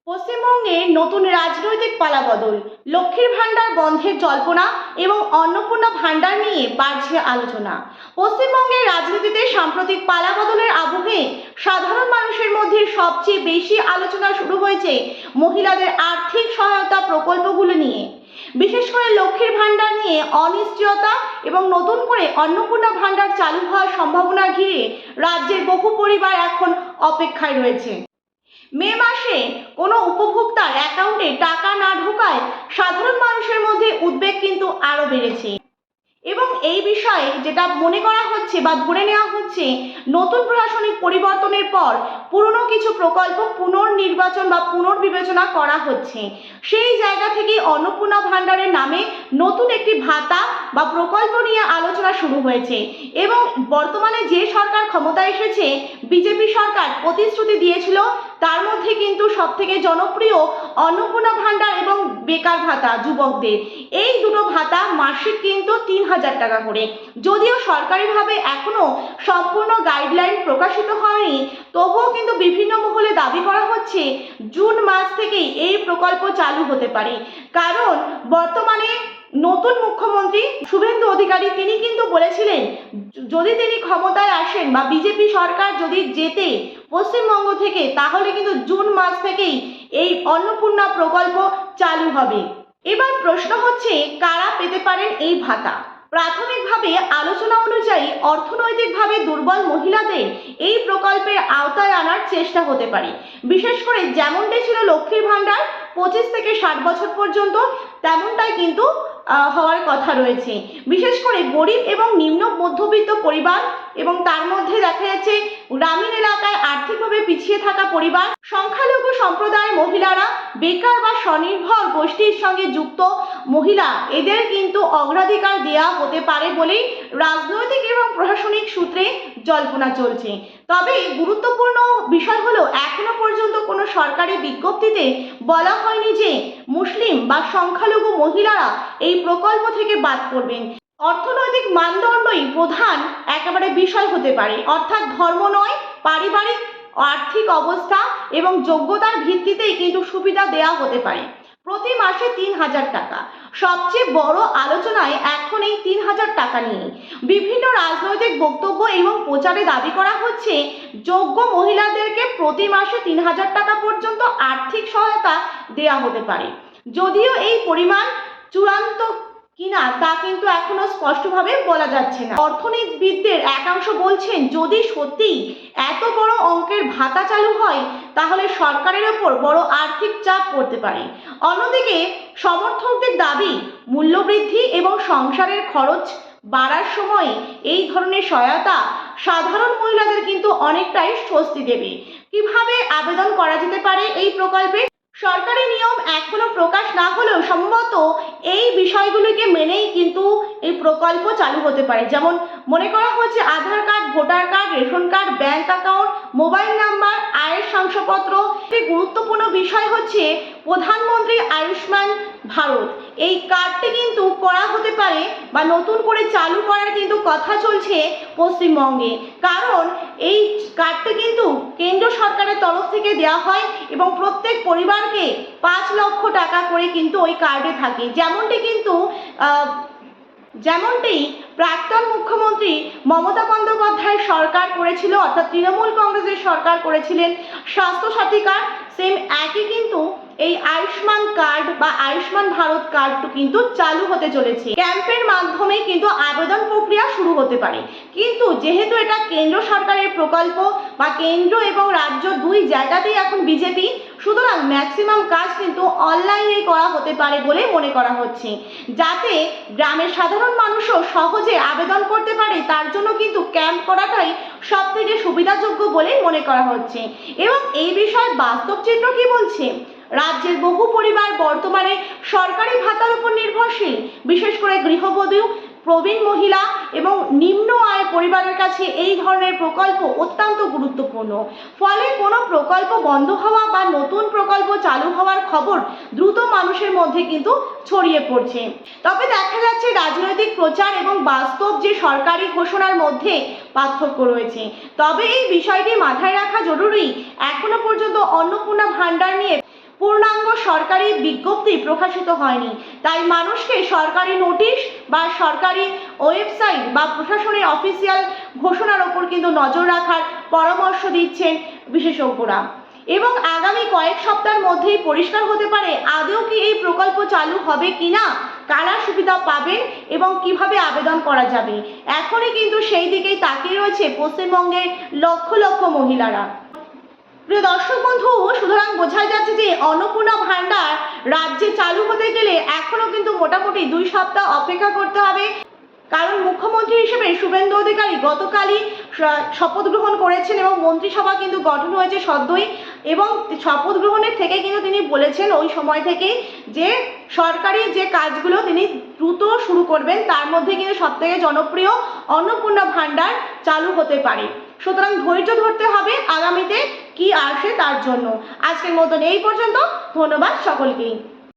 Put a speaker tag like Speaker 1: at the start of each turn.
Speaker 1: পশ্চিমবঙ্গে নতুন রাজনৈতিক পালাবদল, লক্ষ্মীর ভাণ্ডার বন্ধের জল্পনা এবং অন্নপূর্ণা ভাণ্ডার নিয়ে বাড়ছে আলোচনা। পশ্চিমবঙ্গের রাজনীতিতে সাম্প্রতিক পালাবদলের আবহে সাধারণ মানুষের মধ্যে সবচেয়ে বেশি আলোচনা শুরু হয়েছে মহিলাদের আর্থিক সহায়তা প্রকল্পগুলো নিয়ে। বিশেষ করে লক্ষ্মীর ভাণ্ডার নিয়ে অনিশ্চয়তা এবং নতুন করে অন্নপূর্ণা ভাণ্ডার চালু হওয়ার সম্ভাবনা ঘিরে রাজ্যের বহু পরিবার এখন অপেক্ষায় রয়েছে। মে মাসে কোনো উপভোক্তার অ্যাকাউন্টে টাকা না ঢোকায় সাধারণ মানুষের মধ্যে উদ্বেগ কিন্তু আরো বেড়েছে এবং এই বিষয়ে যেটা মনে করা হচ্ছে বা ধরে নেওয়া হচ্ছে, নতুন প্রশাসনিক পরিবর্তনের পর পুরনো কিছু প্রকল্প পুনর্নির্বাচন বা পুনর্বিবেচনা করা হচ্ছে। সেই জায়গা থেকে অন্নপূর্ণা ভাণ্ডারের নামে নতুন একটি ভাতা বা প্রকল্প নিয়ে আলোচনা শুরু হয়েছে এবং বর্তমানে যে সরকার ক্ষমতায় এসেছে, বিজেপি সরকার প্রতিশ্রুতি দিয়েছিল, তার মধ্যে কিন্তু সবথেকে জনপ্রিয় অন্নপূর্ণা ভাণ্ডার এবং বেকার ভাতা যুবকদের। এই দুটো ভাতা মাসিক কিন্তু ৩,০০০ টাকা করে। যদিও সরকারিভাবে এখনো সম্পূর্ণ গাইডলাইন প্রকাশিত হয়নি, তবুও কিন্তু বিভিন্ন মহলে দাবি করা হচ্ছে জুন মাস থেকেই এই প্রকল্প চালু হতে পারে। কারণ বর্তমানে নতুন মুখ্যমন্ত্রী শুভেন্দু অধিকারী তিনি কিন্তু বলেছিলেন, যদি তিনি ক্ষমতায় আসেন বা বিজেপি সরকার যদি জেতে পশ্চিমবঙ্গ থেকে, তাহলে কিন্তু জুন মাস থেকেই এই অন্নপূর্ণা প্রকল্প চালু হবে। এবার প্রশ্ন হচ্ছে, কারা পেতে পারেন এই ভাতা? প্রাথমিকভাবে আলোচনা অনুযায়ী অর্থনৈতিকভাবে দুর্বল মহিলাদের এই প্রকল্পের আওতায় আনার চেষ্টা হতে পারে। বিশেষ করে যেমনটাই ছিল লক্ষ্মীর ভাণ্ডার 25 থেকে 60 বছর পর্যন্ত, তেমনটাই কিন্তু হওয়ার কথা রয়েছে। বিশেষ করে গরিব এবং নিম্ন মধ্যবিত্ত পরিবার এবং তার মধ্যে দেখা যাচ্ছে গ্রামীণ এলাকায় আর্থিকভাবে পিছিয়ে থাকা পরিবার, সংখ্যালঘু সম্প্রদায়ের মহিলারা, বেকার বা স্বনির্ভর গোষ্ঠীর সঙ্গে যুক্ত মহিলা, এদের কিন্তু অগ্রাধিকার দেওয়া হতে পারে বলেই রাজনৈতিক এবং প্রশাসনিক সূত্রে জল্পনা চলছে। তবে গুরুত্বপূর্ণ বিষয় হলো, এখনো পর্যন্ত কোনো সরকারি বিজ্ঞপ্তিতে বলা হয়নি যে মুসলিম বা সংখ্যালঘু মহিলারা এই প্রকল্প থেকে বাদ পড়বেন। অর্থনৈতিক মানদণ্ডই প্রধান একেবারে বিষয় হতে পারে, অর্থাৎ ধর্ম নয়, পারিবারিক আর্থিক অবস্থা এবং যোগ্যতার ভিত্তিতেই কিন্তু সুবিধা দেওয়া হতে পারে। প্রতি মাসে ৩,০০০ টাকা। সবচেয়ে বড় আলোচনায় এখন এই ৩,০০০ টাকা নিয়ে বিভিন্ন রাজনৈতিক বক্তব্য এবং প্রচারে দাবি করা হচ্ছে, যোগ্য মহিলাদেরকে প্রতি মাসে ৩,০০০ টাকা পর্যন্ত আর্থিক সহায়তা দেওয়া হতে পারে। যদিও এই পরিমাণ চূড়ান্ত কিনা তা কিন্তু এখনো স্পষ্টভাবে বলা যাচ্ছে না। অর্থনীতিবিদদের একাংশ বলছেন, যদি সত্যি এত বড় অঙ্কের ভাতা চালু হয়, তাহলে সরকারের ওপর বড় আর্থিক চাপ পড়তে পারে। অন্যদিকে সমর্থকদের দাবি, মূল্যবৃদ্ধি এবং সংসারের খরচ বাড়ার সময় এই ধরনের সহায়তা সাধারণ মহিলাদের কিন্তু অনেকটাই স্বস্তি দেবে। কিভাবে আবেদন করা যেতে পারে এই প্রকল্পে? সরকারি নিয়ম এখনো প্রকাশ না হলেও সম্ভবত এই বিষয়গুলিকে মেনেই কিন্তু এই প্রকল্প চালু হতে পারে। যেমন মনে করা হচ্ছে Aadhaar card, voter card, ration card, bank account, mobile number, আয়ের শংসাপত্র। একটি গুরুত্বপূর্ণ বিষয় হচ্ছে প্রধানমন্ত্রী আয়ুষ্মান ভারত, এই কার্ডটি কিন্তু করা হতে পারে বা নতুন করে চালু করার কিন্তু কথা চলছে পশ্চিমবঙ্গে। কারণ এই কার্ডটি কিন্তু কেন্দ্র সরকারের তরফ থেকে দেওয়া হয় এবং প্রত্যেক পরিবারকে ৫ লক্ষ টাকা করে কিন্তু ওই কার্ডে থাকে। যেমনটি প্রাক্তন মুখ্যমন্ত্রী মমতা বন্দ্যোপাধ্যায় সরকার করেছিল, অর্থাৎ তৃণমূল কংগ্রেসের সরকার করেছিলেন স্বাস্থ্যসাথী কার্ড, সেম একই কিন্তু এই আয়ুষ্মান কার্ড বা আয়ুষ্মান ভারত কার্ডটি কিন্তু চালু হতে চলেছে। ক্যাম্পের মাধ্যমে কিন্তু আবেদন প্রক্রিয়া শুরু হতে পারে। কিন্তু যেহেতু এটা কেন্দ্র সরকারের প্রকল্প বা কেন্দ্র এবং রাজ্য দুই জায়গাতেই এখন বিজেপি, সুতরাং ম্যাক্সিমাম কাজ কিন্তু অনলাইনে করা হতে পারে বলে মনে করা হচ্ছে, যাতে গ্রামের সাধারণ মানুষও সহজে আবেদন করতে পারে। তার জন্য কিন্তু ক্যাম্প করাটাই সব থেকে সুবিধাযোগ্য বলে মনে করা হচ্ছে। এবং এই বিষয়ে বাস্তব চিত্র কি বলছে? রাজ্যের বহু পরিবার বর্তমানে সরকারি ভাতার উপর নির্ভরশীল। বিশেষ করে গৃহবধূ, প্রবীণ মহিলা এবং নিম্ন আয় পরিবারের কাছে এই ধরনের প্রকল্প অত্যন্ত গুরুত্বপূর্ণ। ফলে কোনো প্রকল্প বন্ধ হওয়া বা নতুন প্রকল্প চালু হওয়ার খবর দ্রুত মানুষের মধ্যে কিন্তু ছড়িয়ে পড়ছে। তবে দেখা যাচ্ছে রাজনৈতিক প্রচার এবং বাস্তব যে সরকারি ঘোষণার মধ্যে পার্থক্য রয়েছে। তবে এই বিষয়টি মাথায় রাখা জরুরি, এখনো পর্যন্ত অন্নপূর্ণা ভাণ্ডার নিয়ে সরকারি বিজ্ঞপ্তি প্রকাশিত হয়নি, তাই মানুষকে সরকারি নোটিশ বা সরকারি ওয়েবসাইট বা প্রশাসনের অফিসিয়াল ঘোষণার ওপর কিন্তু নজর রাখার পরামর্শ দিচ্ছেন বিশেষজ্ঞরা। এবং আগামী কয়েক সপ্তাহের মধ্যেই পরিষ্কার হতে পারে আদৌ কি এই প্রকল্প চালু হবে কিনা, কারা সুবিধা পাবেন এবং কিভাবে আবেদন করা যাবে। এখনই কিন্তু সেই দিকেই তাকিয়ে রয়েছে পশ্চিমবঙ্গের লক্ষ লক্ষ মহিলারা। প্রিয় দর্শক বন্ধু, সুতরাং বোঝাই যাচ্ছে যে অন্নপূর্ণা ভাণ্ডার রাজ্যে চালু হতে গেলে এখনো কিন্তু মোটামুটি 2 সপ্তাহ অপেক্ষা করতে হবে। কারণ মুখ্যমন্ত্রী হিসেবে শুভেন্দু অধিকারী গতকালই শপথ গ্রহণ করেছেন এবং মন্ত্রিসভা কিন্তু গঠন হয়েছে সদ্যই, এবং শপথ গ্রহণের থেকে কিন্তু তিনি বলেছেন ওই সময় থেকেই যে সরকারি যে কাজগুলো তিনি দ্রুত শুরু করবেন, তার মধ্যে কিন্তু সবথেকে জনপ্রিয় অন্নপূর্ণা ভাণ্ডার চালু হতে পারে। সুতরাং ধৈর্য ধরতে হবে আগামীতে কি আসে তার জন্য। আজকের মতন এই পর্যন্ত, ধন্যবাদ সকলকেই।